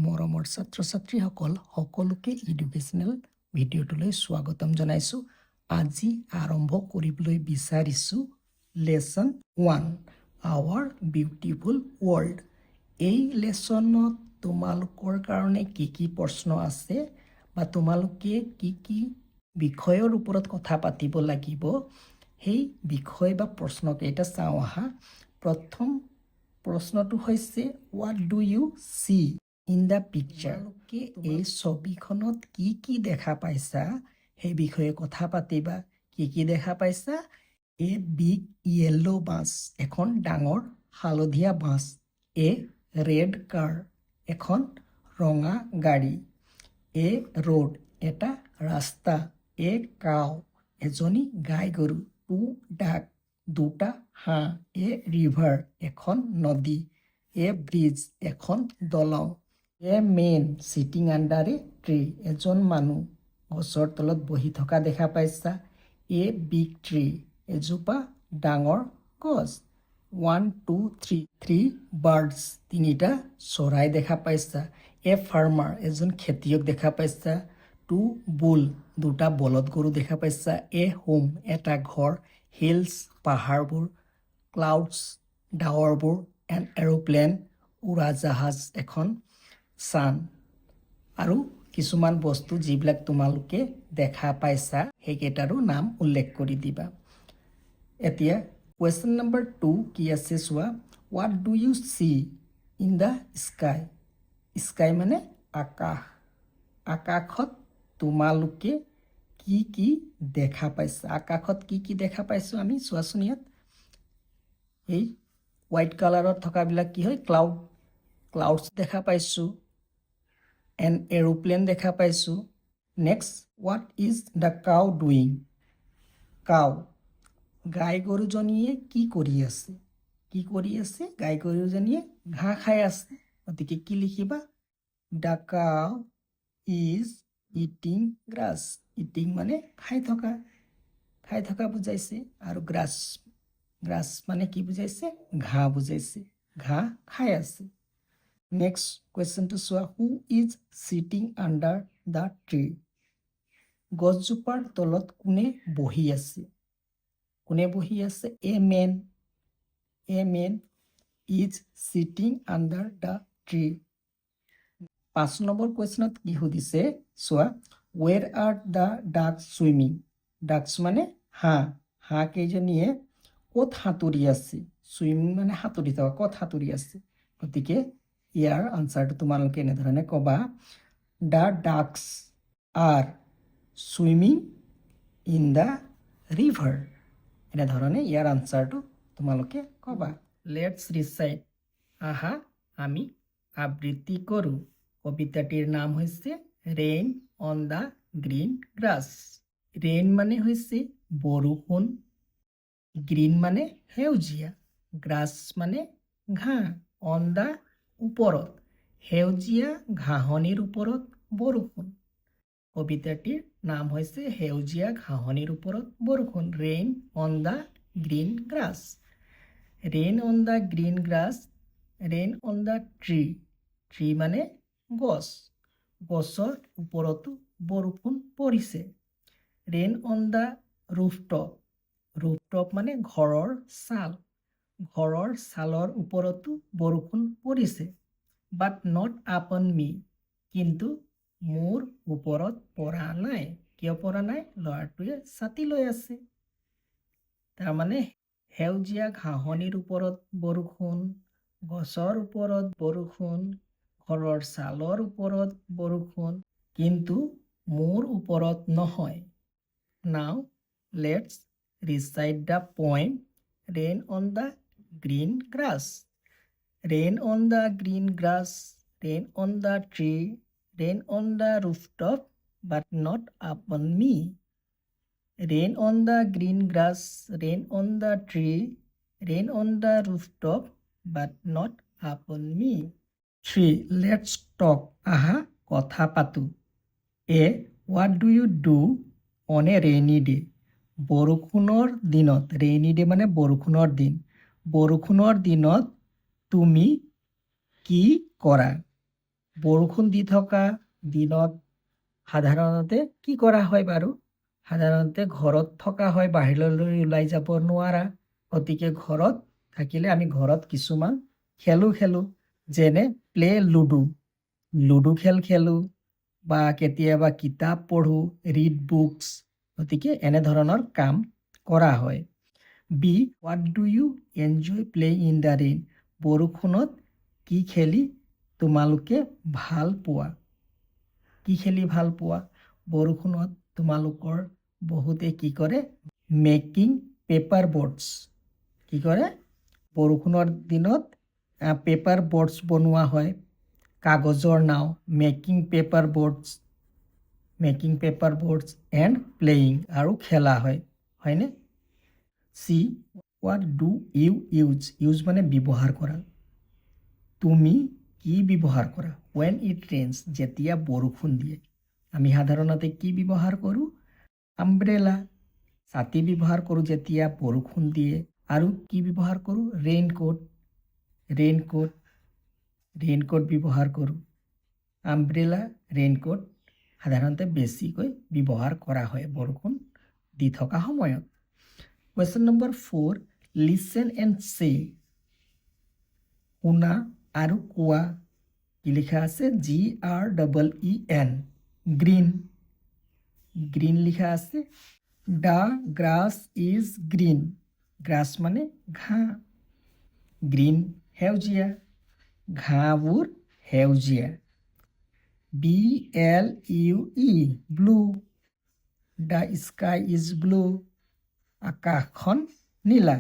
মৰমৰ ছাত্ৰ-ছাত্ৰীসকল সকলোকে এডুকেশ্যনেল ভিডিঅ'টোলৈ স্বাগতম জনাইছোঁ। আজি আৰম্ভ কৰিবলৈ বিচাৰিছোঁ লেচন 1 আৱাৰ বিউটিফুল ৱৰ্ল্ড। এই লেচনত তোমালোকৰ কাৰণে কি প্ৰশ্ন আছে বা তোমালোকে কি বিষয়ৰ ওপৰত কথা পাতিব লাগিব সেই বিষয় বা প্ৰশ্নকেইটা চাওঁ আহা। প্ৰথম প্ৰশ্নটো হৈছে what do you see in the picture. তোমালোকে এই ছবিখনত কি দেখা পাইছা সেই বিষয়ে কথা পাতিবা। কি দেখা পাইছা? এ বিগ য়েল্লো বাছ, এখন ডাঙৰ হালধীয়া বাছ। এ ৰেড কাৰ, এখন ৰঙা গাড়ী। এ ৰোড, এটা ৰাস্তা। এ কাউ, এজনী গাই গৰু। টু ডাক, দুটা হাঁহ। এ ৰিভাৰ, এখন নদী। এ ব্ৰিজ, এখন দলং। এ মেন চিটিং আণ্ডাৰ এ ট্ৰী, এজন মানুহ গছৰ তলত বহি থকা দেখা পাইছা। এ বিগ ট্ৰী, এজোপা ডাঙৰ গছ। 1 2 3 3 বাৰ্ডছ, তিনিটা চৰাই দেখা পাইছা। এ ফাৰ্মাৰ, এজন খেতিয়ক দেখা পাইছা। 2 বুল, দুটা বলদ গৰু দেখা পাইছা। এ হোম, এটা ঘৰ। হিলছ, পাহাৰবোৰ। ক্লাউডছ, ডাৱৰবোৰ। এন এৰোপ্লেন, উৰাজাহাজ এখন। ছান, আৰু কিছুমান বস্তু যিবিলাক তোমালোকে দেখা পাইছা সেইকেইটাৰো নাম উল্লেখ কৰি দিবা। এতিয়া কুৱেশ্যন নম্বৰ 2 কি আছে চোৱা। What do you see in the sky. Sky মানে আকাশ। আকাশত তোমালোকে কি দেখা পাইছা? আকাশত কি দেখা পাইছোঁ আমি চোৱাচোন। ইয়াত এই হোৱাইট কালাৰত থকাবিলাক কি হয়? ক্লাউডছ দেখা পাইছোঁ। এন এৰোপ্লেন দেখা পাইছোঁ। Next, what is the cow doing. Cow, গাই গৰুজনীয়ে কি কৰি আছে? কি কৰি আছে? গাই গৰুজনীয়ে ঘাঁহ খাই আছে। গতিকে কি লিখিবা? The cow is eating grass. Eating মানে খাই থকা বুজাইছে, আৰু গ্ৰাছ মানে কি বুজাইছে? ঘাঁহ বুজাইছে। ঘাঁহ খাই আছে। নেক্সট কুৱেশ্যনটো চোৱা। Who is sitting under the tree. গছজোপাৰ তলত কোনে বহি আছে? কোনে বহি আছে? A man is sitting under the tree. 5 number কুৱেশ্যনত কি সুধিছে চোৱা। Where are the ducks swimming. Ducks মানে হাঁহ কেইজনীয়ে ক'ত সাঁতুৰি আছে? চুইমিং মানে সাঁতুৰি থকা। ক'ত সাঁতুৰি আছে? গতিকে ইয়াৰ আনচাৰটো তোমালোকে এনেধৰণে ক'বা। The ducks are swimming in the river. এনেধৰণে ইয়াৰ আনচাৰটো তোমালোকে ক'বা। লেটছ ৰিচাইট, আহা আমি আবৃত্তি কৰোঁ। কবিতাটিৰ নাম হৈছে rain on the green grass. Rain মানে হৈছে বৰষুণ। গ্ৰীণ মানে সেউজীয়া। গ্ৰাছ মানে ঘাঁহ। অন দ্য ওপৰত, সেউজীয়া ঘাঁহনিৰ ওপৰত বৰষুণ। কবিতাটিৰ নাম হৈছে সেউজীয়া ঘাঁহনিৰ ওপৰত বৰষুণ। Rain on the green grass. Rain on the green grass. Rain on the tree. Tree মানে গছ। গছৰ ওপৰতো বৰষুণ পৰিছে। Rain on the rooftop. Rooftop মানে ঘৰৰ ছাল। ঘৰৰ ছালৰ ওপৰতো বৰষুণ পৰিছে। বাট নট আপন মি, কিন্তু মোৰ ওপৰত পৰা নাই। কিয় পৰা নাই? ল'ৰাটোৱে ছাতি লৈ আছে। তাৰমানে সেউজীয়া ঘাঁহনিৰ ওপৰত বৰষুণ, গছৰ ওপৰত বৰষুণ, ঘৰৰ ছালৰ ওপৰত বৰষুণ, কিন্তু মোৰ ওপৰত নহয়। Now let's recite the poem rain on the green grass. Rain on the green grass. Rain on the tree. Rain on the rooftop but not upon me. Rain on the green grass. Rain on the tree. Rain on the rooftop but not upon me. 3. Let's talk, আহা কথা পাতোঁ। Uh what do you do on a rainy day. বৰষুণৰ দিনত। Rainy day মানে বৰষুণৰ দিন। বৰষুণৰ দিনত তুমি কি কৰা? বৰষুণ দি থকা দিনত সাধাৰণতে কি কৰা হয় বাৰু? সাধাৰণতে ঘৰত থকা হয়, বাহিৰলৈ ওলাই যাব নোৱাৰা। গতিকে ঘৰত থাকিলে আমি ঘৰত কিছুমান খেলো যেনে প্লে লুডু, লুডু খেল খেলোঁ বা কেতিয়াবা কিতাপ পঢ়োঁ, ৰিড বুকছ। গতিকে এনেধৰণৰ কাম কৰা হয়। B, what do you enjoy playing in the rain? বৰষুণত কি খেলি তোমালোকে ভাল পোৱা? কি খেলি ভাল পোৱা? বৰষুণত তোমালোকৰ বহুতে কি কৰে? Making paper boards. কি কৰে? বৰষুণৰ দিনত পেপাৰ বৰ্ডছ বনোৱা হয়, কাগজৰ নাও, making paper birds and playing, আৰু খেলা হয়, হয়নে? C, what do you use? Use মানে ব্যৱহাৰ কৰা। তুমি কি ব্যৱহাৰ কৰা? when it rains, যেতিয়া বৰষুণ দিয়ে। আমি সাধাৰণতে কি ব্যৱহাৰ কৰোঁ? আমব্ৰেলা, ছাতি ব্যৱহাৰ কৰোঁ যেতিয়া বৰষুণ দিয়ে। আৰু কি ব্যৱহাৰ কৰোঁ? ৰেইনকোট ব্যৱহাৰ কৰোঁ। আমব্ৰেলা, ৰেইনকোট সাধাৰণতে বেছিকৈ ব্যৱহাৰ কৰা হয় বৰষুণ দি থকা সময়ত। কুৱেশ্যন নম্বৰ 4, লিচেন এণ্ড চে। শুনা আৰু কোৱা। কি লিখা আছে? GREEN, গ্ৰীণ লিখা আছে। The grass is green, grass মানে ঘাঁহ, গ্ৰীণ সেউজীয়া, ঘাঁহবোৰ সেউজীয়া। BLUE, blue, the sky is blue, আকাশখন নীলা।